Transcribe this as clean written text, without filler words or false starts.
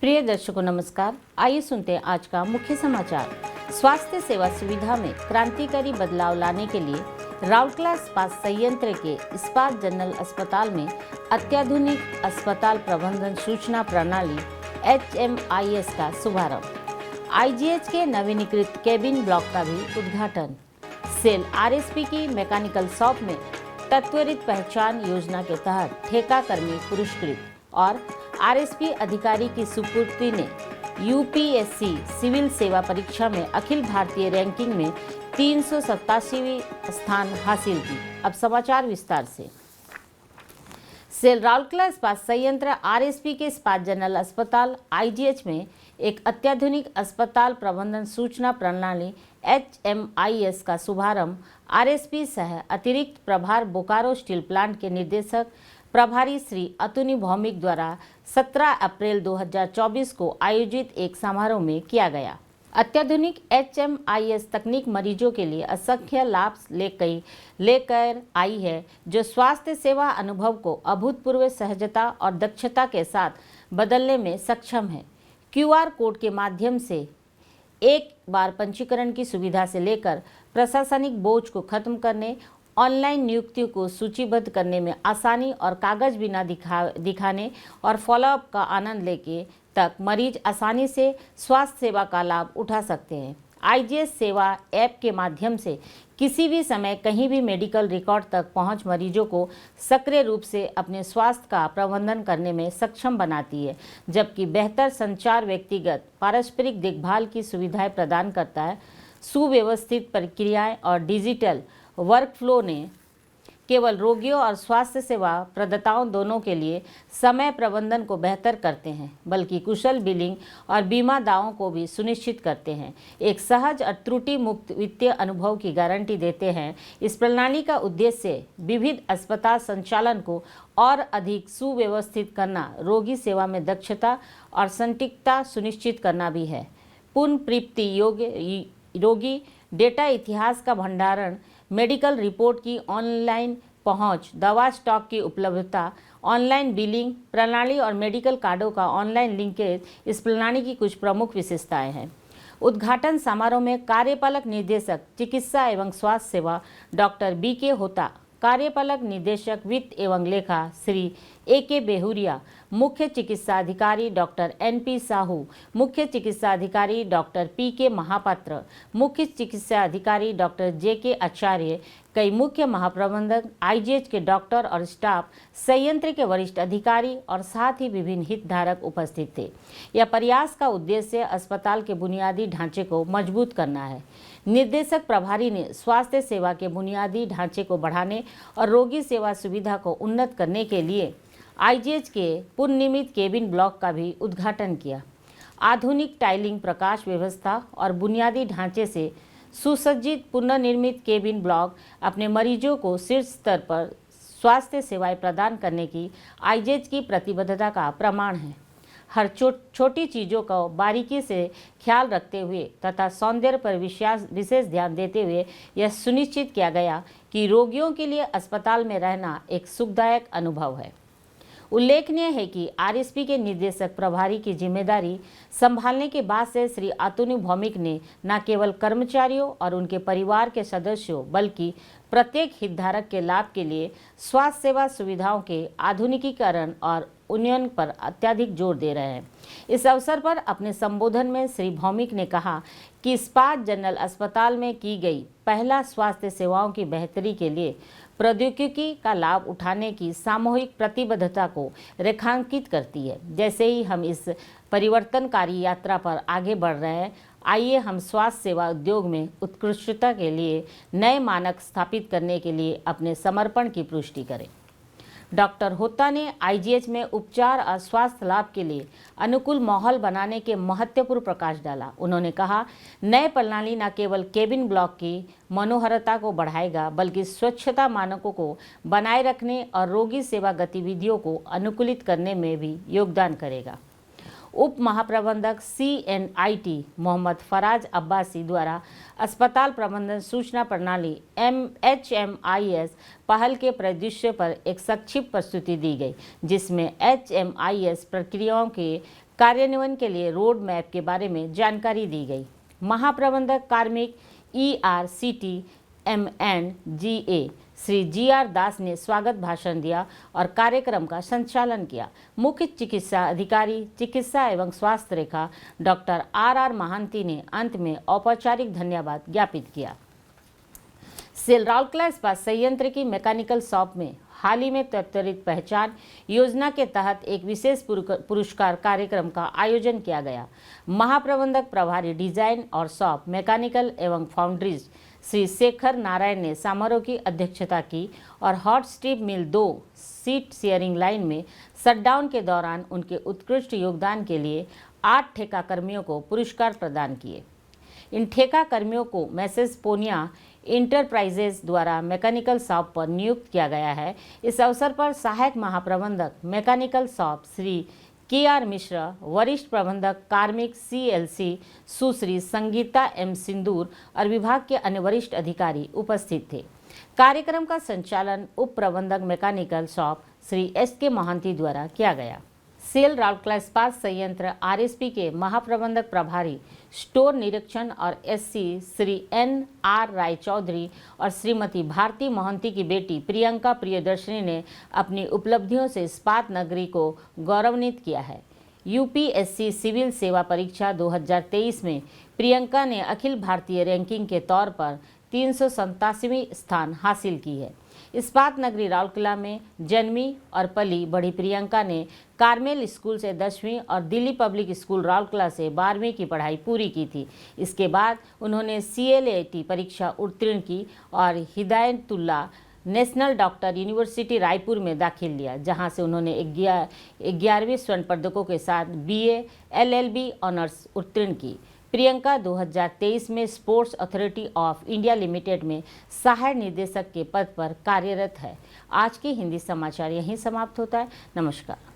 प्रिय दर्शकों नमस्कार। आइए सुनते हैं आज का मुख्य समाचार। स्वास्थ्य सेवा सुविधा में क्रांतिकारी बदलाव लाने के लिए राउरकेला इस्पात संयंत्र के इस्पात जनरल अस्पताल में अत्याधुनिक अस्पताल प्रबंधन सूचना प्रणाली HMIS का शुभारंभ। IGH के नवीनीकृत केबिन ब्लॉक का भी उद्घाटन। सेल RSP की मैकेनिकल शॉप में त्वरित पहचान योजना के तहत ठेका कर्मी पुरस्कृत और RSP अधिकारी की सुपुर्दी ने UPSC सिविल सेवा परीक्षा में अखिल भारतीय रैंकिंग में 387वीं स्थान हासिल की। अब समाचार विस्तार से। सेल राउरकेला इस्पात संयंत्र RSP के इस्पात जनरल अस्पताल IGH में एक अत्याधुनिक अस्पताल प्रबंधन सूचना प्रणाली HMIS का शुभारंभ RSP सह अतिरिक्त प्रभार बोकारो स्टील प्लांट के निर्देशक प्रभारी श्री अतुनी भौमिक द्वारा 17 अप्रैल 2024 को आयोजित एक समारोह में किया गया। अत्याधुनिक HMIS तकनीक मरीजों के लिए असंख्य लाभ लेकर आई है, जो स्वास्थ्य सेवा अनुभव को अभूतपूर्व सहजता और दक्षता के साथ बदलने में सक्षम है। QR कोड के माध्यम से एक बार पंजीकरण की सुविधा से लेकर प्रशासनिक बोझ को खत्म करने, ऑनलाइन नियुक्तियों को सूचीबद्ध करने में आसानी और कागज बिना दिखाने और फॉलोअप का आनंद लेके तक मरीज आसानी से स्वास्थ्य सेवा का लाभ उठा सकते हैं। IGH सेवा ऐप के माध्यम से किसी भी समय कहीं भी मेडिकल रिकॉर्ड तक पहुंच मरीजों को सक्रिय रूप से अपने स्वास्थ्य का प्रबंधन करने में सक्षम बनाती है, जबकि बेहतर संचार व्यक्तिगत पारस्परिक देखभाल की सुविधाएं प्रदान करता है। सुव्यवस्थित प्रक्रियाएं और डिजिटल वर्कफ्लो ने केवल रोगियों और स्वास्थ्य सेवा प्रदाताओं दोनों के लिए समय प्रबंधन को बेहतर करते हैं, बल्कि कुशल बिलिंग और बीमा दावों को भी सुनिश्चित करते हैं। एक सहज और त्रुटि मुक्त वित्तीय अनुभव की गारंटी देते हैं। इस प्रणाली का उद्देश्य विविध अस्पताल संचालन को और अधिक सुव्यवस्थित करना, रोगी सेवा में दक्षता और सटीकता सुनिश्चित करना भी है। पुनर्प्राप्ति योग्य रोगी डेटा इतिहास का भंडारण, मेडिकल रिपोर्ट की ऑनलाइन पहुंच, दवा स्टॉक की उपलब्धता, ऑनलाइन बिलिंग प्रणाली और मेडिकल कार्डों का ऑनलाइन लिंकेज इस प्रणाली की कुछ प्रमुख विशेषताएं हैं। उद्घाटन समारोह में कार्यपालक निदेशक चिकित्सा एवं स्वास्थ्य सेवा डॉक्टर BK होता, कार्यपालक निदेशक वित्त एवं लेखा श्री AK बेहुरिया, मुख्य चिकित्सा अधिकारी डॉक्टर NP साहू, मुख्य चिकित्सा अधिकारी डॉक्टर PK महापात्र, मुख्य चिकित्सा अधिकारी डॉक्टर JK आचार्य, कई मुख्य महाप्रबंधक, IGH के डॉक्टर और स्टाफ, संयंत्र के वरिष्ठ अधिकारी और साथ ही विभिन्न हितधारक उपस्थित थे। यह प्रयास का उद्देश्य अस्पताल के बुनियादी ढांचे को मजबूत करना है। निर्देशक प्रभारी ने स्वास्थ्य सेवा के बुनियादी ढांचे को बढ़ाने और रोगी सेवा सुविधा को उन्नत करने के लिए IGH के पुनर्निर्मित केबिन ब्लॉक का भी उद्घाटन किया। आधुनिक टाइलिंग, प्रकाश व्यवस्था और बुनियादी ढांचे से सुसज्जित पुनर्निर्मित केबिन ब्लॉक अपने मरीजों को शीर्ष स्तर पर स्वास्थ्य सेवाएं प्रदान करने की IGH की प्रतिबद्धता का प्रमाण है। हर छोटी चीज़ों का बारीकी से ख्याल रखते हुए तथा सौंदर्य पर विशेष ध्यान देते हुए यह सुनिश्चित किया गया कि रोगियों के लिए अस्पताल में रहना एक सुखदायक अनुभव है। उल्लेखनीय है कि RSP के निर्देशक प्रभारी की जिम्मेदारी संभालने के बाद से श्री अतुनी भौमिक ने न केवल कर्मचारियों और उनके परिवार के सदस्यों, बल्कि प्रत्येक हितधारक के लाभ के लिए स्वास्थ्य सेवा सुविधाओं के आधुनिकीकरण और उन्नयन पर अत्यधिक जोर दे रहे हैं। इस अवसर पर अपने संबोधन में श्री भौमिक ने कहा कि इस्पात जनरल अस्पताल में की गई पहला स्वास्थ्य सेवाओं की बेहतरी के लिए प्रौद्योगिकी का लाभ उठाने की सामूहिक प्रतिबद्धता को रेखांकित करती है। जैसे ही हम इस परिवर्तनकारी यात्रा पर आगे बढ़ रहे हैं, आइए हम स्वास्थ्य सेवा उद्योग में उत्कृष्टता के लिए नए मानक स्थापित करने के लिए अपने समर्पण की पुष्टि करें। डॉक्टर होता ने IGH में उपचार और स्वास्थ्य लाभ के लिए अनुकूल माहौल बनाने के महत्वपूर्ण प्रकाश डाला। उन्होंने कहा, नए प्रणाली न केवल केबिन ब्लॉक की मनोहरता को बढ़ाएगा, बल्कि स्वच्छता मानकों को बनाए रखने और रोगी सेवा गतिविधियों को अनुकूलित करने में भी योगदान करेगा। उप महाप्रबंधक CNIT मोहम्मद फराज अब्बासी द्वारा अस्पताल प्रबंधन सूचना प्रणाली HMIS पहल के परिदृश्य पर एक संक्षिप्त प्रस्तुति दी गई, जिसमें HMIS प्रक्रियाओं के कार्यान्वयन के लिए रोड मैप के बारे में जानकारी दी गई। महाप्रबंधक कार्मिक ERCTMNGA श्री GR दास ने स्वागत भाषण दिया और कार्यक्रम का संचालन किया। मुख्य चिकित्सा अधिकारी चिकित्सा एवं स्वास्थ्य रेखा डॉक्टर RR महांती ने अंत में औपचारिक धन्यवाद ज्ञापित किया। सेल राउरकेला इस्पात संयंत्र की मैकेनिकल शॉप में हाल ही में त्वरित पहचान योजना के तहत एक विशेष पुरस्कार कार्यक्रम का आयोजन किया गया। महाप्रबंधक प्रभारी डिजाइन और शॉप मैकेनिकल एवं फाउंड्रीज श्री शेखर नारायण ने समारोह की अध्यक्षता की और हॉट स्ट्रिप मिल 2 सीट शेयरिंग लाइन में शटडाउन के दौरान उनके उत्कृष्ट योगदान के लिए 8 ठेका कर्मियों को पुरस्कार प्रदान किए। इन ठेका कर्मियों को मैसेज पोनिया इंटरप्राइजेज द्वारा मैकेनिकल शॉप पर नियुक्त किया गया है। इस अवसर पर सहायक महाप्रबंधक mechanical shop Shri KR Mishra, वरिष्ठ प्रबंधक कार्मिक CLC सुश्री संगीता M सिंदूर और विभाग के अन्य वरिष्ठ अधिकारी उपस्थित थे। कार्यक्रम का संचालन उप प्रबंधक mechanical shop Shri SK Mahanti द्वारा किया गया। सेल राउरकेला इस्पात संयंत्र RSP के महाप्रबंधक प्रभारी स्टोर निरीक्षण और SC श्री NR रायचौधरी और श्रीमती भारती मोहंती की बेटी प्रियंका प्रियदर्शनी ने अपनी उपलब्धियों से इस्पात नगरी को गौरवान्वित किया है। UPSC सिविल सेवा परीक्षा 2023 में प्रियंका ने अखिल भारतीय रैंकिंग के तौर पर 387वें स्थान हासिल की है। इस्पात नगरी राउरकेला में जन्मी और पली बढ़ी प्रियंका ने कार्मेल स्कूल से 10वीं और दिल्ली पब्लिक स्कूल राउरकेला से 12वीं की पढ़ाई पूरी की थी। इसके बाद उन्होंने CLAT परीक्षा उत्तीर्ण की और Hidayatullah national doctor university Raipur में दाखिल लिया, जहां से उन्होंने 11वीं स्वर्ण पदकों के साथ BA LLB ऑनर्स उत्तीर्ण की। प्रियंका 2023 में sports authority of India limited में सहायक निदेशक के पद पर कार्यरत है। आज के हिंदी समाचार यहीं समाप्त होता है। नमस्कार।